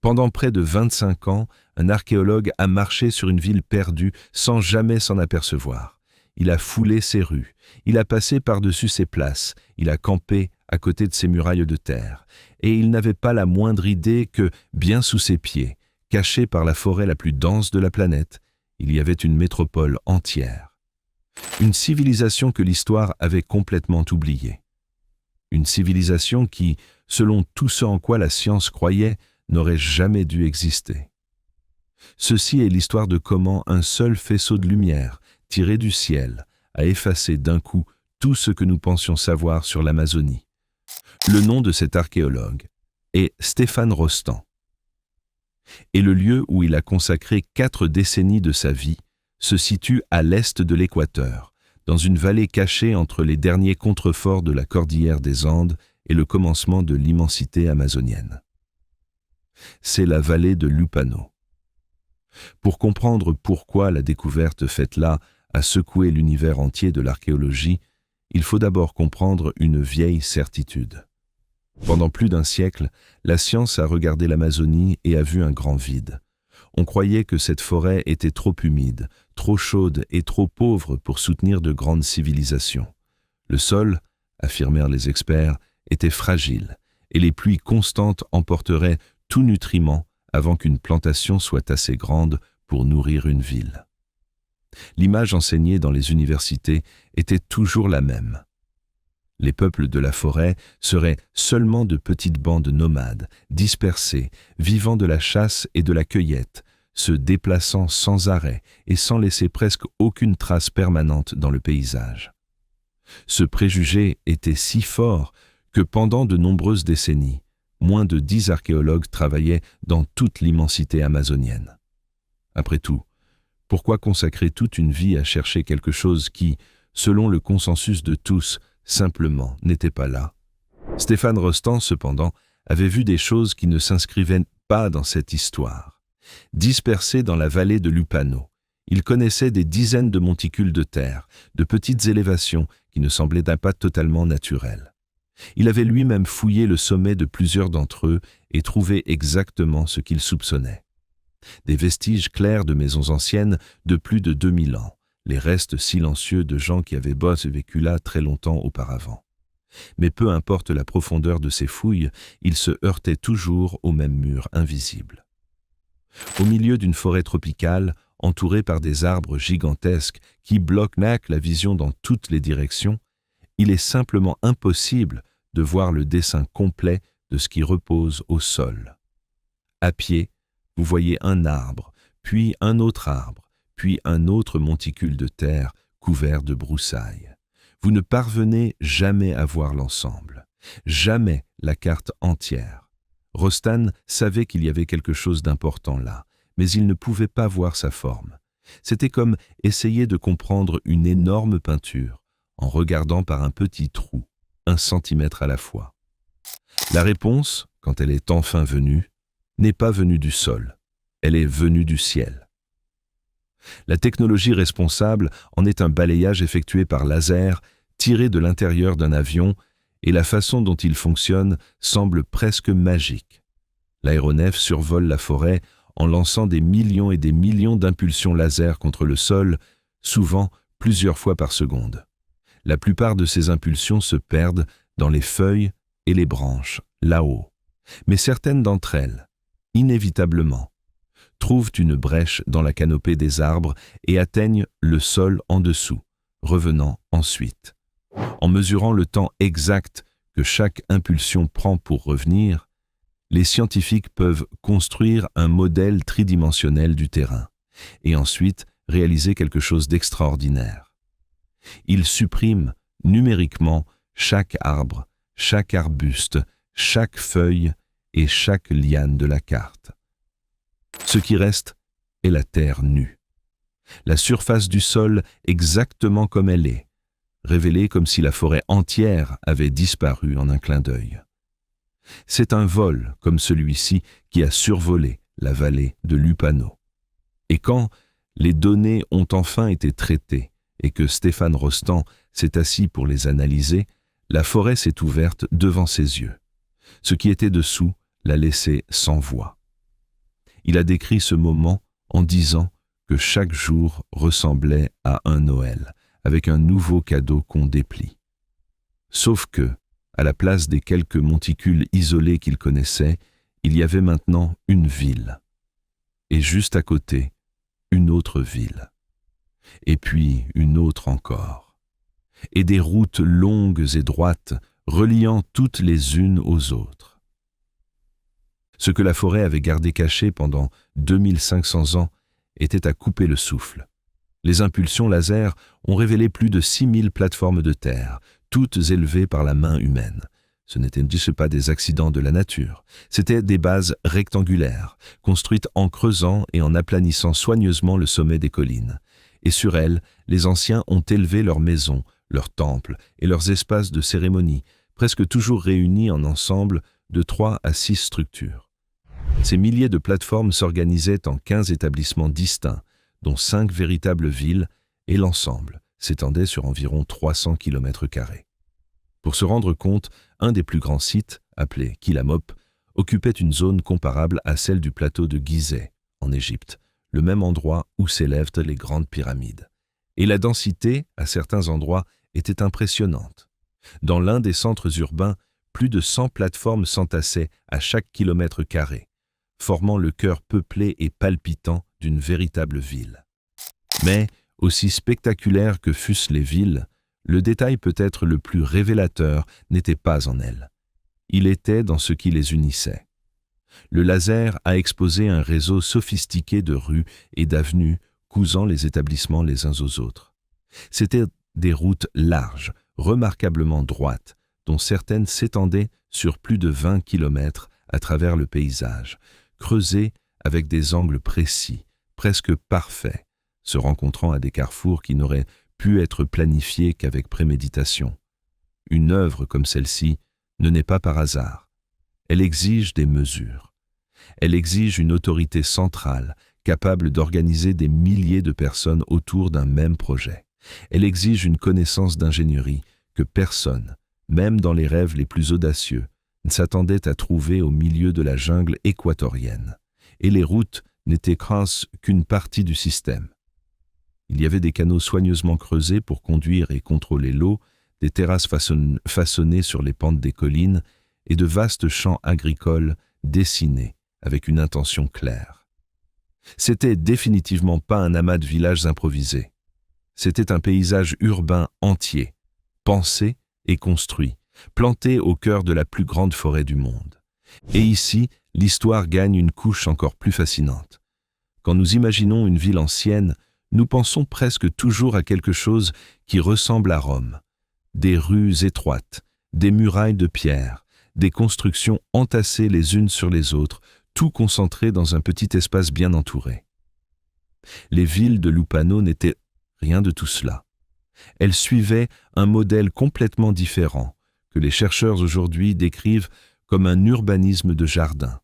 Pendant près de 25 ans, un archéologue a marché sur une ville perdue sans jamais s'en apercevoir. Il a foulé ses rues, il a passé par-dessus ses places, il a campé à côté de ses murailles de terre, et il n'avait pas la moindre idée que, bien sous ses pieds, cachée par la forêt la plus dense de la planète, il y avait une métropole entière. Une civilisation que l'histoire avait complètement oubliée. Une civilisation qui, selon tout ce en quoi la science croyait, n'aurait jamais dû exister. Ceci est l'histoire de comment un seul faisceau de lumière, tiré du ciel, a effacé d'un coup tout ce que nous pensions savoir sur l'Amazonie. Le nom de cet archéologue est Stéphane Rostand. Et le lieu où il a consacré 4 décennies de sa vie se situe à l'est de l'équateur, dans une vallée cachée entre les derniers contreforts de la cordillère des Andes et le commencement de l'immensité amazonienne. C'est la vallée de l'Upano. Pour comprendre pourquoi la découverte faite là a secoué l'univers entier de l'archéologie, il faut d'abord comprendre une vieille certitude. Pendant plus d'un siècle, la science a regardé l'Amazonie et a vu un grand vide. On croyait que cette forêt était trop humide, trop chaude et trop pauvre pour soutenir de grandes civilisations. Le sol, affirmèrent les experts, était fragile, et les pluies constantes emporteraient tout nutriment avant qu'une plantation soit assez grande pour nourrir une ville. L'image enseignée dans les universités était toujours la même. Les peuples de la forêt seraient seulement de petites bandes nomades, dispersées, vivant de la chasse et de la cueillette, se déplaçant sans arrêt et sans laisser presque aucune trace permanente dans le paysage. Ce préjugé était si fort que pendant de nombreuses décennies, moins de 10 archéologues travaillaient dans toute l'immensité amazonienne. Après tout, pourquoi consacrer toute une vie à chercher quelque chose qui, selon le consensus de tous, simplement n'était pas là? Stéphane Rostand, cependant, avait vu des choses qui ne s'inscrivaient pas dans cette histoire. Dispersé dans la vallée de l'Upano, il connaissait des dizaines de monticules de terre, de petites élévations qui ne semblaient pas totalement naturelles. Il avait lui-même fouillé le sommet de plusieurs d'entre eux et trouvé exactement ce qu'il soupçonnait. Des vestiges clairs de maisons anciennes de plus de 2000 ans, les restes silencieux de gens qui avaient vécu là très longtemps auparavant. Mais peu importe la profondeur de ces fouilles, ils se heurtaient toujours au même mur invisible. Au milieu d'une forêt tropicale, entourée par des arbres gigantesques qui bloquent la vision dans toutes les directions, il est simplement impossible de voir le dessin complet de ce qui repose au sol. À pied, vous voyez un arbre, puis un autre arbre, puis un autre monticule de terre couvert de broussailles. Vous ne parvenez jamais à voir l'ensemble, jamais la carte entière. Rostand savait qu'il y avait quelque chose d'important là, mais il ne pouvait pas voir sa forme. C'était comme essayer de comprendre une énorme peinture en regardant par un petit trou, 1 centimètre à la fois. La réponse, quand elle est enfin venue, n'est pas venue du sol, elle est venue du ciel. La technologie responsable en est un balayage effectué par laser, tiré de l'intérieur d'un avion, et la façon dont il fonctionne semble presque magique. L'aéronef survole la forêt en lançant des millions et des millions d'impulsions laser contre le sol, souvent plusieurs fois par seconde. La plupart de ces impulsions se perdent dans les feuilles et les branches, là-haut. Mais certaines d'entre elles, inévitablement, trouvent une brèche dans la canopée des arbres et atteignent le sol en dessous, revenant ensuite. En mesurant le temps exact que chaque impulsion prend pour revenir, les scientifiques peuvent construire un modèle tridimensionnel du terrain et ensuite réaliser quelque chose d'extraordinaire. Ils suppriment numériquement chaque arbre, chaque arbuste, chaque feuille et chaque liane de la carte. Ce qui reste est la terre nue. La surface du sol exactement comme elle est, révélée comme si la forêt entière avait disparu en un clin d'œil. C'est un vol comme celui-ci qui a survolé la vallée de l'Upano. Et quand les données ont enfin été traitées et que Stéphane Rostand s'est assis pour les analyser, la forêt s'est ouverte devant ses yeux. Ce qui était dessous l'a laissé sans voix. Il a décrit ce moment en disant que chaque jour ressemblait à un Noël, avec un nouveau cadeau qu'on déplie. Sauf que, à la place des quelques monticules isolés qu'il connaissait, il y avait maintenant une ville. Et juste à côté, une autre ville. Et puis une autre encore. Et des routes longues et droites, reliant toutes les unes aux autres. Ce que la forêt avait gardé caché pendant 2500 ans était à couper le souffle. Les impulsions laser ont révélé plus de 6000 plateformes de terre, toutes élevées par la main humaine. Ce n'étaient pas des accidents de la nature, c'étaient des bases rectangulaires, construites en creusant et en aplanissant soigneusement le sommet des collines. Et sur elles, les anciens ont élevé leurs maisons, leurs temples et leurs espaces de cérémonie, presque toujours réunis en ensemble de 3 à 6 structures. Ces milliers de plateformes s'organisaient en 15 établissements distincts, dont 5 véritables villes, et l'ensemble s'étendait sur environ 300 km². Pour se rendre compte, un des plus grands sites, appelé Kilamop, occupait une zone comparable à celle du plateau de Gizeh, en Égypte, le même endroit où s'élèvent les grandes pyramides. Et la densité, à certains endroits, était impressionnante. Dans l'un des centres urbains, plus de 100 plateformes s'entassaient à chaque kilomètre-carré, formant le cœur peuplé et palpitant d'une véritable ville. Mais, aussi spectaculaires que fussent les villes, le détail peut-être le plus révélateur n'était pas en elles. Il était dans ce qui les unissait. Le laser a exposé un réseau sophistiqué de rues et d'avenues cousant les établissements les uns aux autres. C'étaient des routes larges, remarquablement droites, dont certaines s'étendaient sur plus de 20 kilomètres à travers le paysage, creusées avec des angles précis, presque parfaits, se rencontrant à des carrefours qui n'auraient pu être planifiés qu'avec préméditation. Une œuvre comme celle-ci ne naît pas par hasard. Elle exige des mesures. Elle exige une autorité centrale, capable d'organiser des milliers de personnes autour d'un même projet. Elle exige une connaissance d'ingénierie que personne, même dans les rêves les plus audacieux, ne s'attendait à trouver au milieu de la jungle équatorienne. Et les routes n'étaient qu'une partie du système. Il y avait des canaux soigneusement creusés pour conduire et contrôler l'eau, des terrasses façonnées sur les pentes des collines et de vastes champs agricoles dessinés avec une intention claire. C'était définitivement pas un amas de villages improvisés. C'était un paysage urbain entier, pensé et construit, planté au cœur de la plus grande forêt du monde. Et ici, l'histoire gagne une couche encore plus fascinante. Quand nous imaginons une ville ancienne, nous pensons presque toujours à quelque chose qui ressemble à Rome. Des rues étroites, des murailles de pierre, des constructions entassées les unes sur les autres, tout concentré dans un petit espace bien entouré. Les villes de Lupano n'étaient rien de tout cela. Elles suivaient un modèle complètement différent, que les chercheurs aujourd'hui décrivent comme un urbanisme de jardin.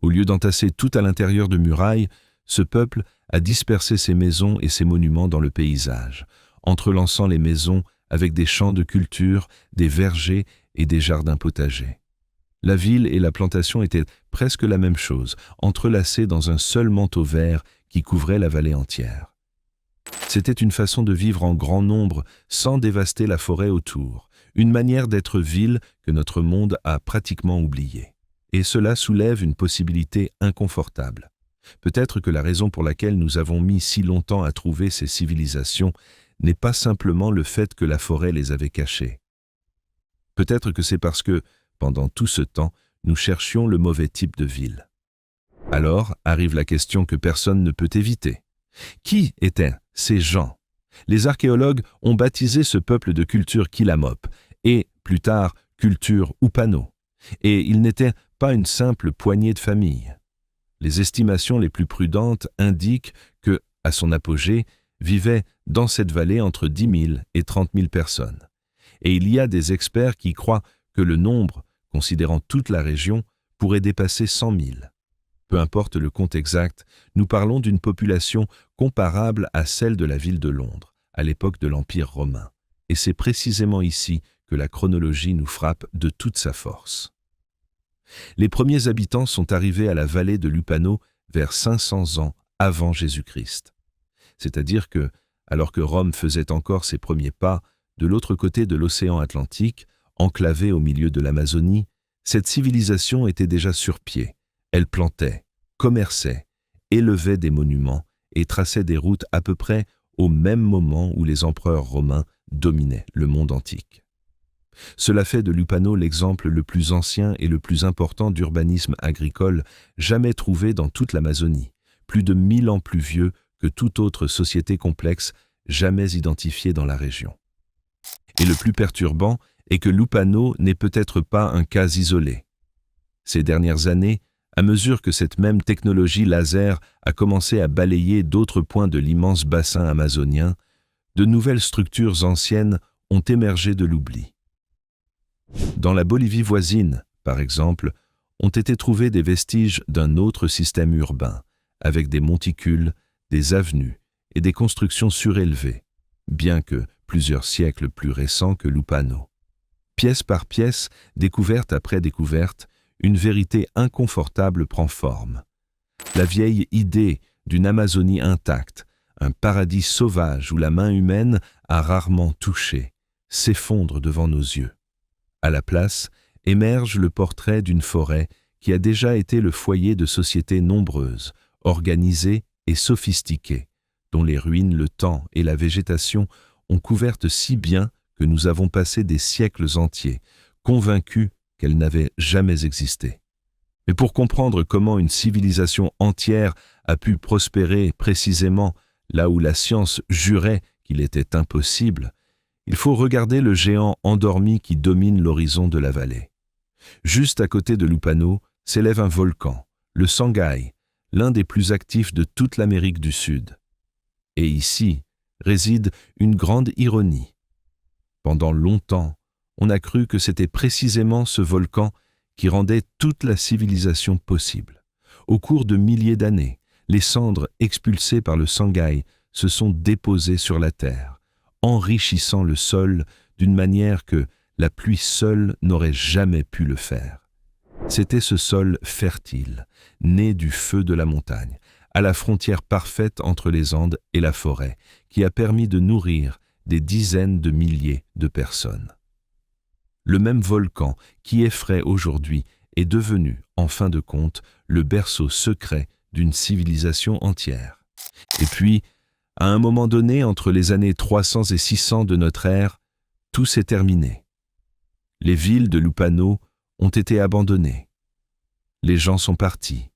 Au lieu d'entasser tout à l'intérieur de murailles, ce peuple a dispersé ses maisons et ses monuments dans le paysage, entrelaçant les maisons avec des champs de culture, des vergers et des jardins potagers. La ville et la plantation étaient presque la même chose, entrelacées dans un seul manteau vert qui couvrait la vallée entière. C'était une façon de vivre en grand nombre sans dévaster la forêt autour, une manière d'être ville que notre monde a pratiquement oubliée. Et cela soulève une possibilité inconfortable. Peut-être que la raison pour laquelle nous avons mis si longtemps à trouver ces civilisations n'est pas simplement le fait que la forêt les avait cachées. Peut-être que c'est parce que, pendant tout ce temps, nous cherchions le mauvais type de ville. Alors arrive la question que personne ne peut éviter. Qui étaient ces gens? Les archéologues ont baptisé ce peuple de culture Kilamop et, plus tard, culture Upano. Et ils n'étaient pas une simple poignée de familles. Les estimations les plus prudentes indiquent que, à son apogée, vivaient dans cette vallée entre 10 000 et 30 000 personnes. Et il y a des experts qui croient que le nombre, considérant toute la région, pourrait dépasser 100 000. Peu importe le compte exact, nous parlons d'une population comparable à celle de la ville de Londres, à l'époque de l'Empire romain. Et c'est précisément ici que la chronologie nous frappe de toute sa force. Les premiers habitants sont arrivés à la vallée de Lupano vers 500 ans avant Jésus-Christ. C'est-à-dire que, alors que Rome faisait encore ses premiers pas, de l'autre côté de l'océan Atlantique, enclavée au milieu de l'Amazonie, cette civilisation était déjà sur pied. Elle plantait, commerçait, élevait des monuments et traçait des routes à peu près au même moment où les empereurs romains dominaient le monde antique. Cela fait de Lupano l'exemple le plus ancien et le plus important d'urbanisme agricole jamais trouvé dans toute l'Amazonie, plus de 1000 ans plus vieux que toute autre société complexe jamais identifiée dans la région. Et le plus perturbant est que Lupano n'est peut-être pas un cas isolé. Ces dernières années, à mesure que cette même technologie laser a commencé à balayer d'autres points de l'immense bassin amazonien, de nouvelles structures anciennes ont émergé de l'oubli. Dans la Bolivie voisine, par exemple, ont été trouvés des vestiges d'un autre système urbain, avec des monticules, des avenues et des constructions surélevées, bien que plusieurs siècles plus récents que Lupano. Pièce par pièce, découverte après découverte, une vérité inconfortable prend forme. La vieille idée d'une Amazonie intacte, un paradis sauvage où la main humaine a rarement touché, s'effondre devant nos yeux. À la place, émerge le portrait d'une forêt qui a déjà été le foyer de sociétés nombreuses, organisées et sophistiquées, dont les ruines, le temps et la végétation ont couvertes si bien que nous avons passé des siècles entiers, convaincus qu'elle n'avait jamais existé. Mais pour comprendre comment une civilisation entière a pu prospérer précisément là où la science jurait qu'il était impossible, il faut regarder le géant endormi qui domine l'horizon de la vallée. Juste à côté de Lupano s'élève un volcan, le Sangay, l'un des plus actifs de toute l'Amérique du Sud. Et ici réside une grande ironie. Pendant longtemps, on a cru que c'était précisément ce volcan qui rendait toute la civilisation possible. Au cours de milliers d'années, les cendres expulsées par le Sangay se sont déposées sur la terre, enrichissant le sol d'une manière que la pluie seule n'aurait jamais pu le faire. C'était ce sol fertile, né du feu de la montagne, à la frontière parfaite entre les Andes et la forêt, qui a permis de nourrir des dizaines de milliers de personnes. Le même volcan qui effraie aujourd'hui est devenu, en fin de compte, le berceau secret d'une civilisation entière. Et puis, à un moment donné, entre les années 300 et 600 de notre ère, tout s'est terminé. Les villes de Lupano ont été abandonnées. Les gens sont partis.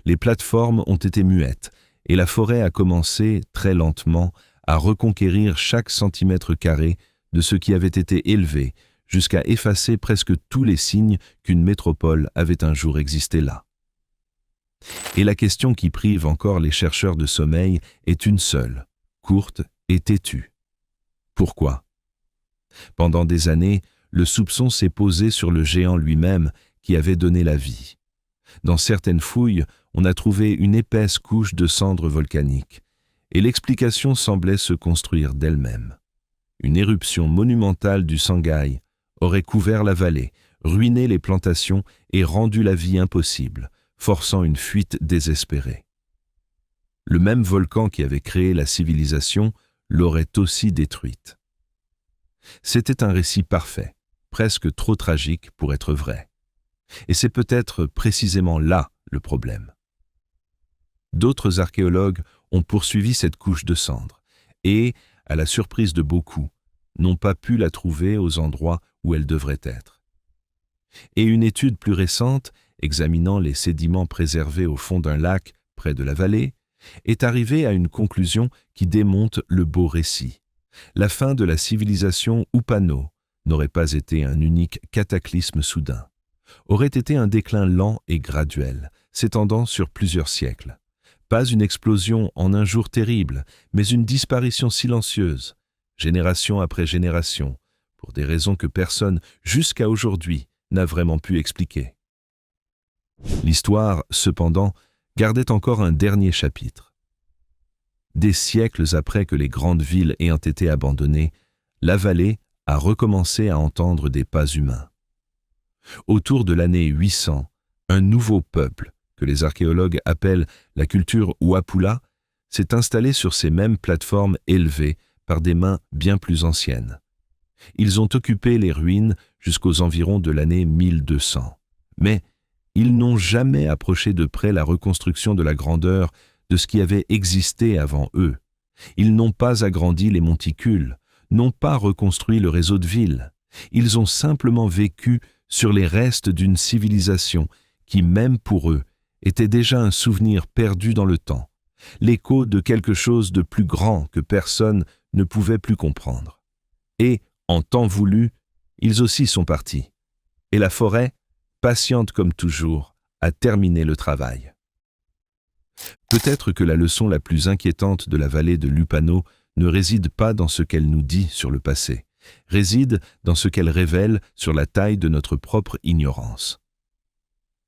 Les plateformes ont été muettes et la forêt a commencé, très lentement, à reconquérir chaque centimètre carré de ce qui avait été élevé jusqu'à effacer presque tous les signes qu'une métropole avait un jour existé là. Et la question qui prive encore les chercheurs de sommeil est une seule, courte et têtue. Pourquoi ? Pendant des années, le soupçon s'est posé sur le géant lui-même qui avait donné la vie. Dans certaines fouilles, on a trouvé une épaisse couche de cendres volcaniques, et l'explication semblait se construire d'elle-même. Une éruption monumentale du Sangay aurait couvert la vallée, ruiné les plantations et rendu la vie impossible, forçant une fuite désespérée. Le même volcan qui avait créé la civilisation l'aurait aussi détruite. C'était un récit parfait, presque trop tragique pour être vrai. Et c'est peut-être précisément là le problème. D'autres archéologues ont poursuivi cette couche de cendres et, à la surprise de beaucoup, n'ont pas pu la trouver aux endroits où elle devrait être. Et une étude plus récente, examinant les sédiments préservés au fond d'un lac près de la vallée, est arrivée à une conclusion qui démonte le beau récit. La fin de la civilisation Upano n'aurait pas été un unique cataclysme soudain, aurait été un déclin lent et graduel, s'étendant sur plusieurs siècles. Pas une explosion en un jour terrible, mais une disparition silencieuse, génération après génération, pour des raisons que personne, jusqu'à aujourd'hui, n'a vraiment pu expliquer. L'histoire, cependant, gardait encore un dernier chapitre. Des siècles après que les grandes villes ayant été abandonnées, la vallée a recommencé à entendre des pas humains. Autour de l'année 800, un nouveau peuple, que les archéologues appellent la culture Wapula, s'est installée sur ces mêmes plateformes élevées par des mains bien plus anciennes. Ils ont occupé les ruines jusqu'aux environs de l'année 1200. Mais ils n'ont jamais approché de près la reconstruction de la grandeur de ce qui avait existé avant eux. Ils n'ont pas agrandi les monticules, n'ont pas reconstruit le réseau de villes. Ils ont simplement vécu sur les restes d'une civilisation qui, même pour eux, était déjà un souvenir perdu dans le temps, l'écho de quelque chose de plus grand que personne ne pouvait plus comprendre. Et, en temps voulu, ils aussi sont partis. Et la forêt, patiente comme toujours, a terminé le travail. Peut-être que la leçon la plus inquiétante de la vallée de Lupano ne réside pas dans ce qu'elle nous dit sur le passé, réside dans ce qu'elle révèle sur la taille de notre propre ignorance.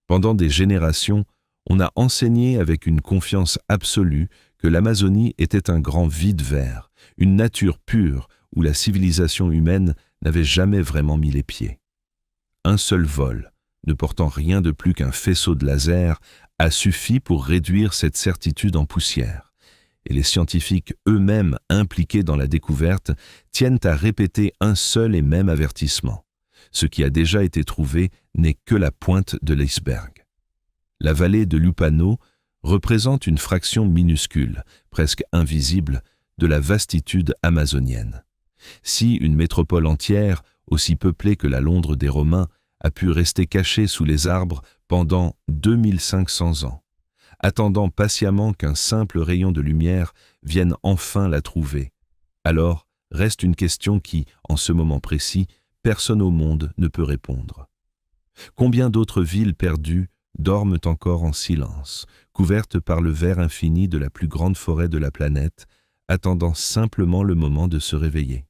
Pendant des générations, on a enseigné avec une confiance absolue que l'Amazonie était un grand vide vert, une nature pure où la civilisation humaine n'avait jamais vraiment mis les pieds. Un seul vol, ne portant rien de plus qu'un faisceau de laser, a suffi pour réduire cette certitude en poussière. Et les scientifiques eux-mêmes impliqués dans la découverte tiennent à répéter un seul et même avertissement. Ce qui a déjà été trouvé n'est que la pointe de l'iceberg. La vallée de Lupano représente une fraction minuscule, presque invisible, de la vastitude amazonienne. Si une métropole entière, aussi peuplée que la Londres des Romains, a pu rester cachée sous les arbres pendant 2500 ans, attendant patiemment qu'un simple rayon de lumière vienne enfin la trouver, alors reste une question qui, en ce moment précis, personne au monde ne peut répondre. Combien d'autres villes perdues dorment encore en silence, couvertes par le vert infini de la plus grande forêt de la planète, attendant simplement le moment de se réveiller?